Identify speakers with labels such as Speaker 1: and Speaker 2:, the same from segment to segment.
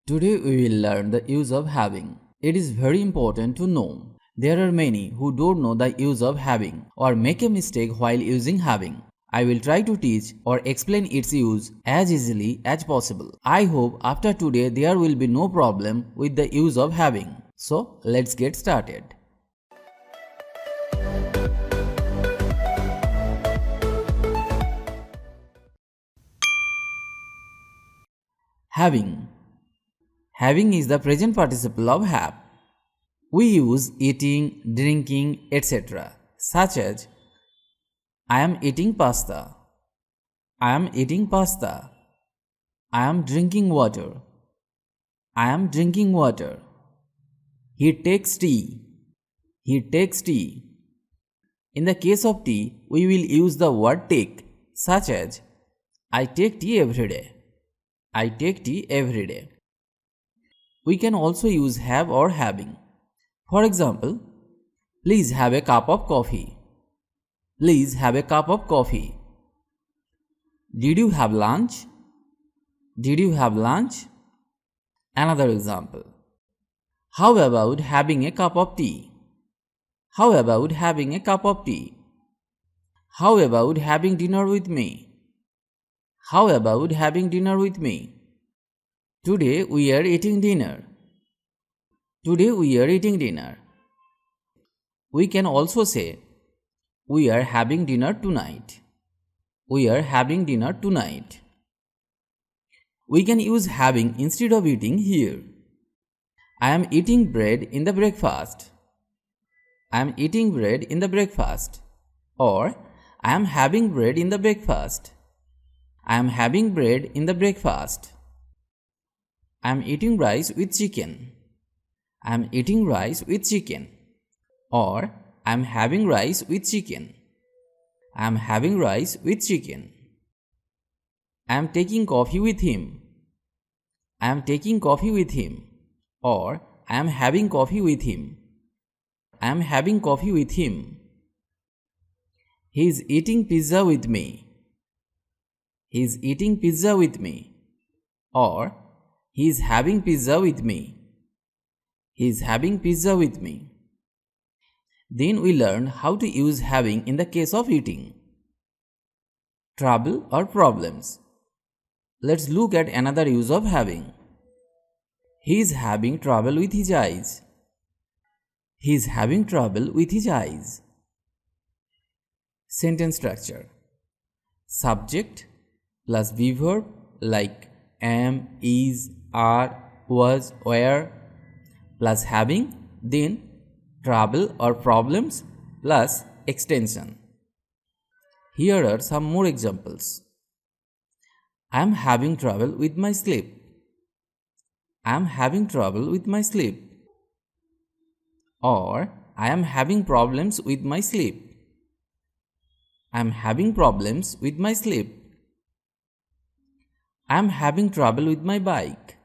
Speaker 1: Today we will learn the use of having. It is very important to know. There are many who don't know the use of having or make a mistake while using having. I will try to teach or explain its use as easily as possible. I hope after today there will be no problem with the use of having. So let's get started. Having. Having is the present participle of have. We use eating, drinking, etc. such as I am eating pasta. I am eating pasta. I am drinking water. I am drinking water. He takes tea. He takes tea. In the case of tea, we will use the word take, such as I take tea every day. I take tea every day. We can also use have or having. For example, please have a cup of coffee. Please have a cup of coffee. Did you have lunch? Did you have lunch? Another example. How about having a cup of tea? How about having a cup of tea? How about having dinner with me? How about having dinner with me? Today we are eating dinner. Today we are eating dinner. We can also say, we are having dinner tonight. We are having dinner tonight. We can use having instead of eating here. I am eating bread in the breakfast. I am eating bread in the breakfast. Or, I am having bread in the breakfast. I am having bread in the breakfast. I am eating rice with chicken. I am eating rice with chicken. Or, I am having rice with chicken. I am having rice with chicken. I am taking coffee with him. I am taking coffee with him. Or, I am having coffee with him. I am having coffee with him. He is eating pizza with me. He is eating pizza with me. Or, he is having pizza with me. He is having pizza with me. Then we learned how to use having in the case of eating. Trouble or problems. Let's look at another use of having. He is having trouble with his eyes. He is having trouble with his eyes. Sentence structure. Subject plus verb like am, is, are, was, were plus having, then trouble or problems plus extension. Here are some more examples. I am having trouble with my sleep. I am having trouble with my sleep. Or I am having problems with my sleep. I am having problems with my sleep. I am having trouble with my bike.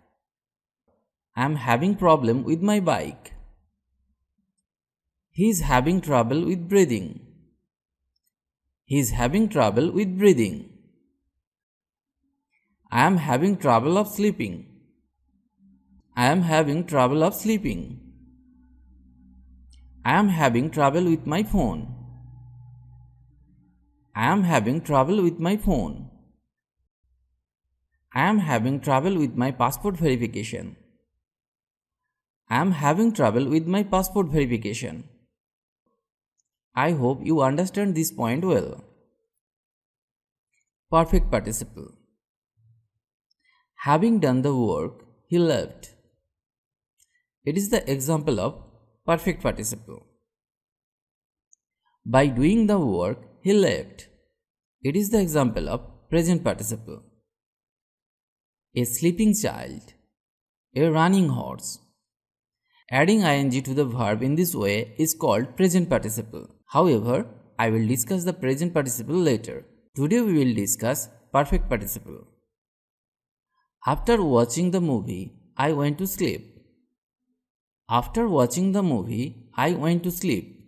Speaker 1: I am having problem with my bike. He is having trouble with breathing. He is having trouble with breathing. I am having trouble of sleeping. I am having trouble of sleeping. I am having trouble with my phone. I am having trouble with my phone. I am having trouble with my passport verification. I am having trouble with my passport verification. I hope you understand this point well. Perfect participle. Having done the work, he left. It is the example of perfect participle. By doing the work, he left. It is the example of present participle. A sleeping child. A running horse. Adding ing to the verb in this way is called present participle. However, I will discuss the present participle later. Today we will discuss perfect participle. After watching the movie, I went to sleep. After watching the movie, I went to sleep.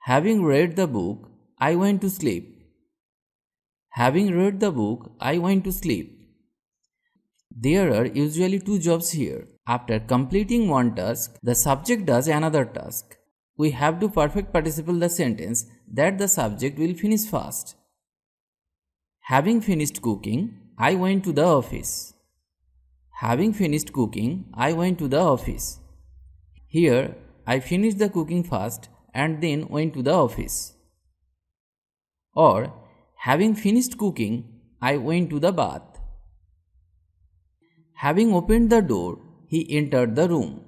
Speaker 1: Having read the book, I went to sleep. Having read the book, I went to sleep. There are usually two jobs here. After completing one task, the subject does another task. We have to perfect participle the sentence that the subject will finish fast. Having finished cooking, I went to the office. Having finished cooking, I went to the office. Here, I finished the cooking fast and then went to the office. Or, having finished cooking, I went to the bath. Having opened the door, he entered the room.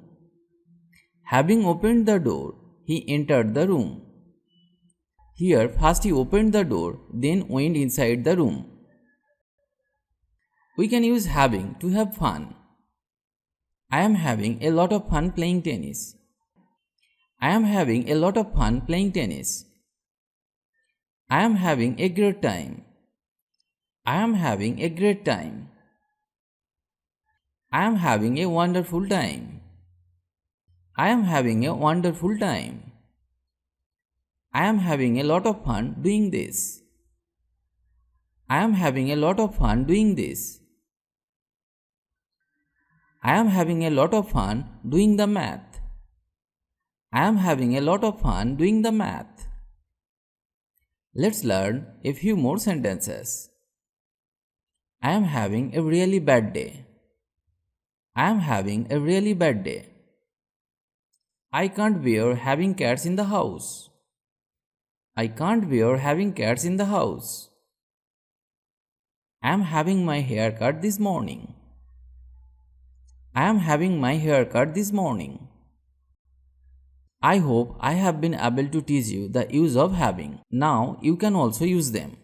Speaker 1: Having opened the door, he entered the room. Here, first he opened the door, then went inside the room. We can use having to have fun. I am having a lot of fun playing tennis. I am having a lot of fun playing tennis. I am having a great time. I am having a great time. I am having a wonderful time. I am having a wonderful time. I am having a lot of fun doing this. I am having a lot of fun doing this. I am having a lot of fun doing the math. I am having a lot of fun doing the math. Let's learn a few more sentences. I am having a really bad day. I am having a really bad day. I can't bear having cats in the house. I can't bear having cats in the house. I am having my hair cut this morning. I am having my hair cut this morning. I hope I have been able to teach you the use of having. Now you can also use them.